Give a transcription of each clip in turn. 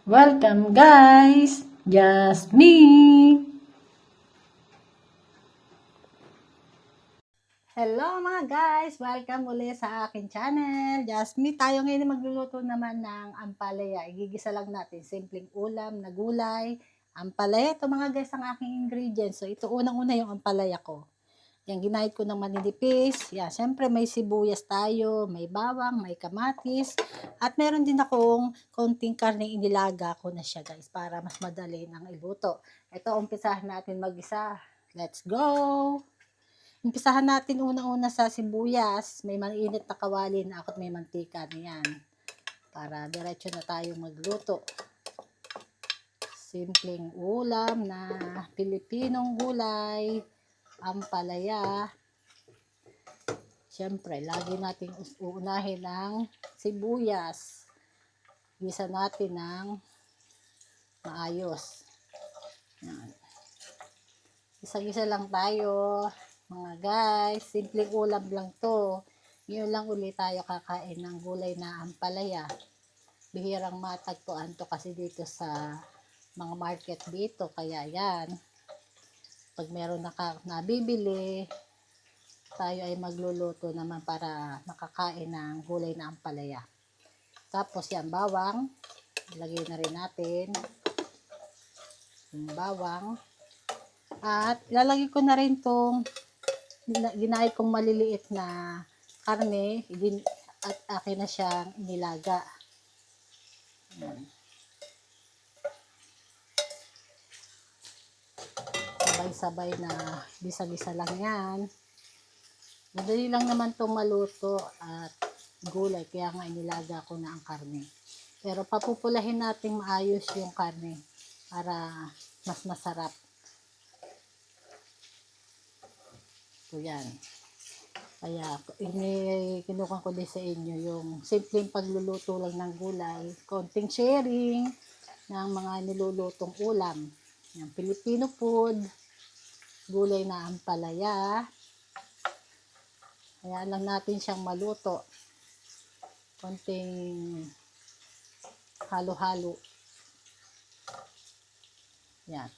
Welcome guys! Just me! Hello mga guys! Welcome ulit sa akin channel. Just me. Tayo ngayon magluluto naman ng ampalaya. Igigisa lang natin. Simpleng ulam na gulay. Ampalaya. Ito mga guys ang aking ingredients. So ito unang-una yung ampalaya ko. Yan, ginahit ko ng maninipis. Yan, syempre may sibuyas tayo, may bawang, may kamatis. At meron din akong konting karneng inilaga ko na siya guys para mas madali nang iluto. Ito, umpisahan natin mag-isa. Let's go! Umpisahan natin una-una sa sibuyas. May mainit na kawali na ako at may mantika na yan. Para diretso na tayo magluto. Simpleng ulam na Pilipinong gulay. Ampalaya. Siyempre, lagi nating uunahin ng sibuyas. Gisa natin ng maayos. Yan. Isa-gisa lang tayo, mga guys. Simpleng ulam lang to. Ngayon lang ulit tayo kakain ng gulay na ampalaya. Bihirang matagpuan to kasi dito sa mga market dito. Kaya yan. Pag meron nabibili, tayo ay magluluto naman para makakain ng gulay na ampalaya. Tapos yan, bawang. Ilagay na rin natin yung bawang. At ilalagay ko na rin itong ginahit kong maliliit na karne. At akin na siyang inilaga. Yan. Sabay-sabay na gisa-gisa lang yan. Madali lang naman itong maluto at gulay, kaya nga inilaga ko na ang karne. Pero papupulahin natin maayos yung karne para mas masarap. So yan. Kaya kinukuha ko din sa inyo yung simpleng pagluluto lang ng gulay, konting sharing ng mga nilulutong ulam. Yung Filipino food, gulay na ampalaya. Kaya lang natin siyang maluto. Konting halo-halo. Yan.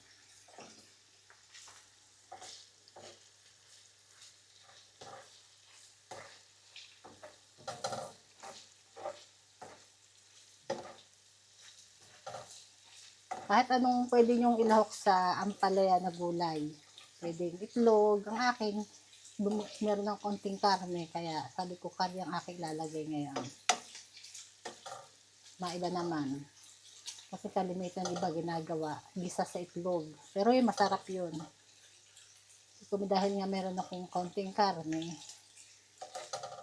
Kahit anong pwede nyong ilahok sa ampalaya na gulay. Pwedeng itlog. Ang akin, meron ng konting karne. Kaya sabi ko karne ang aking lalagay ngayon. Maiba naman. Kasi kalimitan iba ginagawa. Gisa sa itlog. Pero yun, masarap yun. Kung dahil nga meron akong konting karne,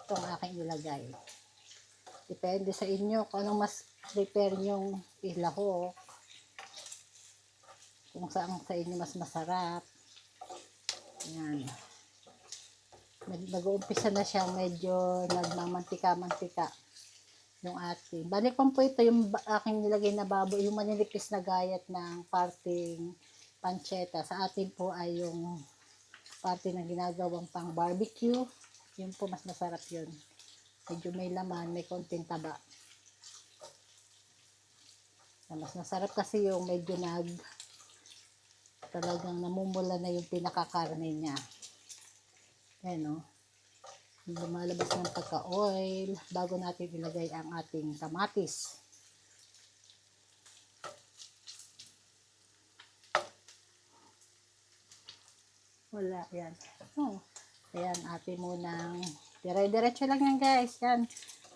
ito ang aking ilagay. Depende sa inyo kung anong mas prepare nyong ilahok. Kung saan sa inyo mas masarap. Yan. Nag-uumpisa na siya medyo nagmamantika-mantika yung ating. Balikan po ito yung aking nilagay na baboy, yung maninipis na gayat ng parting pancetta. Sa atin po ay yung parte na ginagawang pang barbecue. Yun po mas masarap yun. Medyo may laman, may konting taba. Mas masarap kasi yung medyo talagang namumula na yung pinakakarne niya. Ayan o. Lumalabas ng pagka-oil bago natin ilagay ang ating kamatis. Wala, yan. Oh, ayan, atin munang dire-diretso lang yan guys. Yan,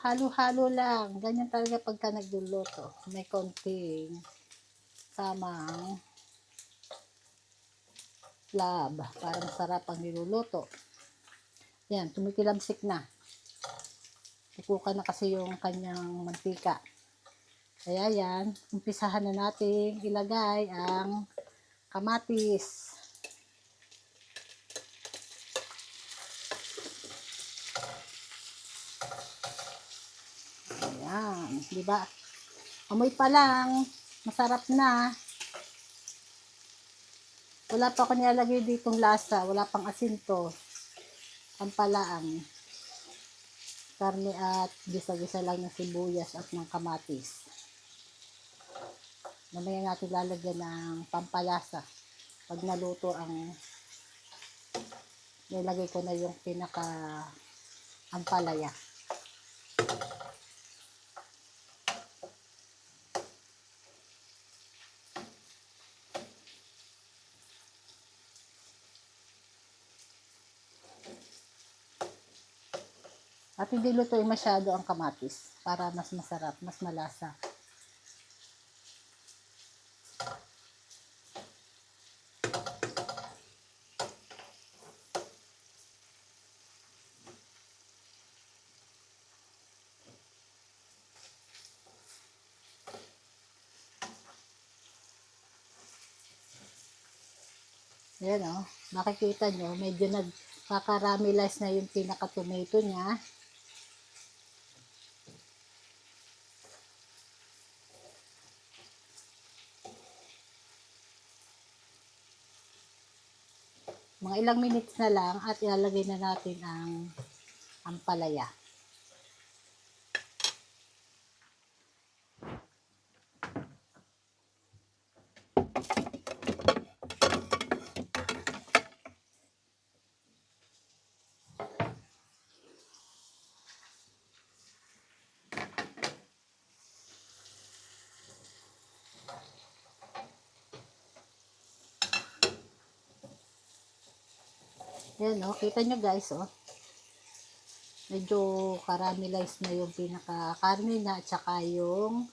halo-halo lang. Ganyan talaga pagka nagluluto. May konting samang lab para masarap ang niluluto. Yan, tumikilabsik na. Ikuka na kasi yung kanyang mantika. Kaya yan, umpisahan na natin ilagay ang kamatis. Ayan, di ba? Amoy pa lang, masarap na. Wala pa ako nilalagay ditong lasa, wala pang asin to. Pampalaang karne at gisa-gisa lang ng sibuyas at ng kamatis. Mamaya natin lalagyan ng pampalasa. Pag naluto ang nilagay ko na yung pinaka ampalaya. At hindi lutuin masyado ang kamatis para mas masarap, mas malasa. Ayan o, makikita nyo, medyo nagkakaramelize na yung pinaka-tomato niya. Mga ilang minutes na lang at ilalagay na natin ang ampalaya. Ayan o, kita nyo guys o. Medyo caramelize na yung pinaka-karne na at saka yung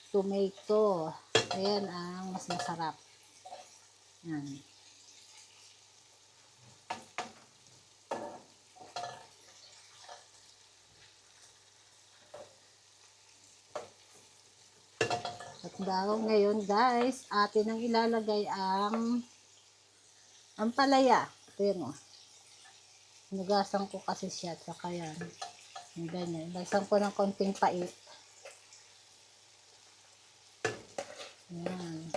tomato. Ayan ang mas masarap. Ayan. At ngayon guys, atin ang ilalagay ang ampalaya. Ito yun o. Nugasan ko kasi siya. Saka yan. Yung ganyan. Nugasan ko ng konting pait. Ayan.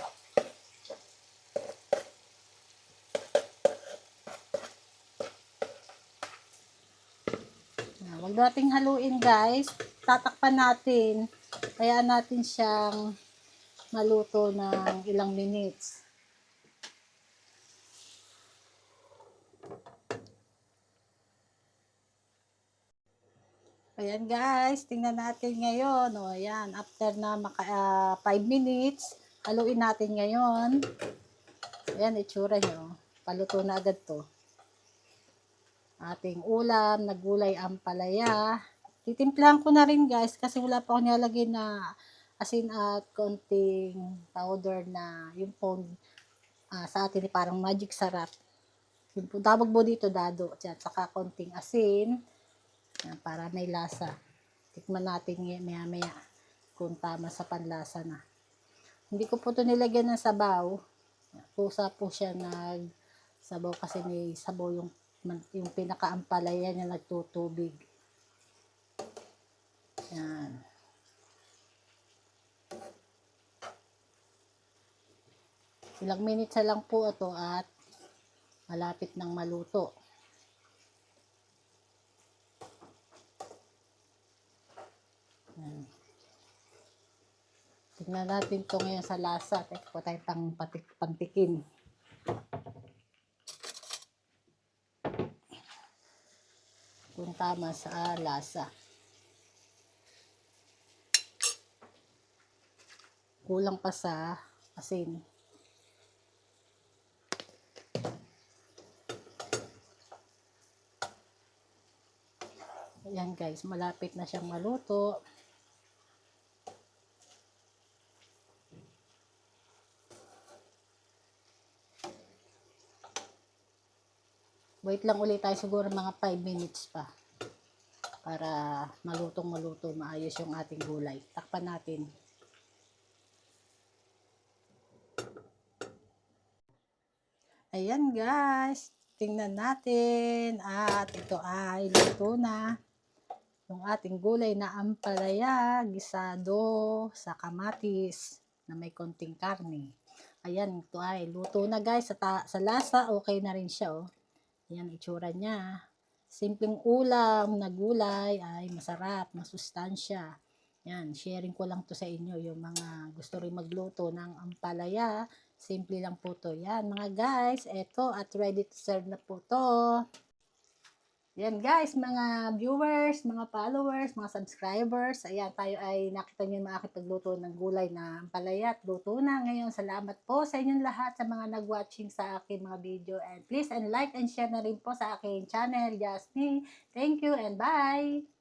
Huwag nating haluin guys. Tatakpan natin. Kaya natin siyang maluto ng ilang minutes. Ayan guys, tingnan natin ngayon. O ayan, after na 5 minutes, haluin natin ngayon. Ayan, itsura nyo. Paluto na agad to. Ating ulam na gulay ampalaya. Titimplahan ko na rin guys kasi wala pa ako nilalagay na asin at konting powder na yung sa atin parang magic sarap. Yung tawag mo dito dado. At saka konting asin para may lasa. Tikman natin maya maya kung tama sa panlasa na. Hindi ko po ito nilagyan ng sabaw. Pusa po siya sabaw kasi may sabaw yung pinakaampalaya niya nagtutubig. Yan. Ilang minutes na lang po ito at malapit nang maluto. Yan. Tingnan natin ito ngayon sa lasa. Teka po tayo pangtikin. Kung tama sa lasa. Kulang pa sa asin. Ayan guys, malapit na siyang maluto. Wait lang ulit tayo siguro mga 5 minutes pa. Para malutong-maluto, maayos yung ating gulay. Takpan natin. Ayan guys, tingnan natin. At ito ay luto na. Yung ating gulay na ampalaya, gisado sa kamatis na may konting karne. Ayan, ito ay luto na guys. Sa lasa, okay na rin siya. Oh. Ayan, itsura niya. Simpleng ulam na gulay ay masarap, masustansya. Yan, sharing ko lang to sa inyo, yung mga gusto rin magluto ng ampalaya. Simple lang po to. Yan mga guys, eto at ready to serve na po to. Yan guys, mga viewers, mga followers, mga subscribers. Ayan, tayo ay nakita nyo yung aking pagluto ng gulay na ampalaya at luto na. Ngayon, salamat po sa inyong lahat sa mga nag-watching sa aking mga video. And please and like and share na rin po sa aking channel, Jasmine. Thank you and bye!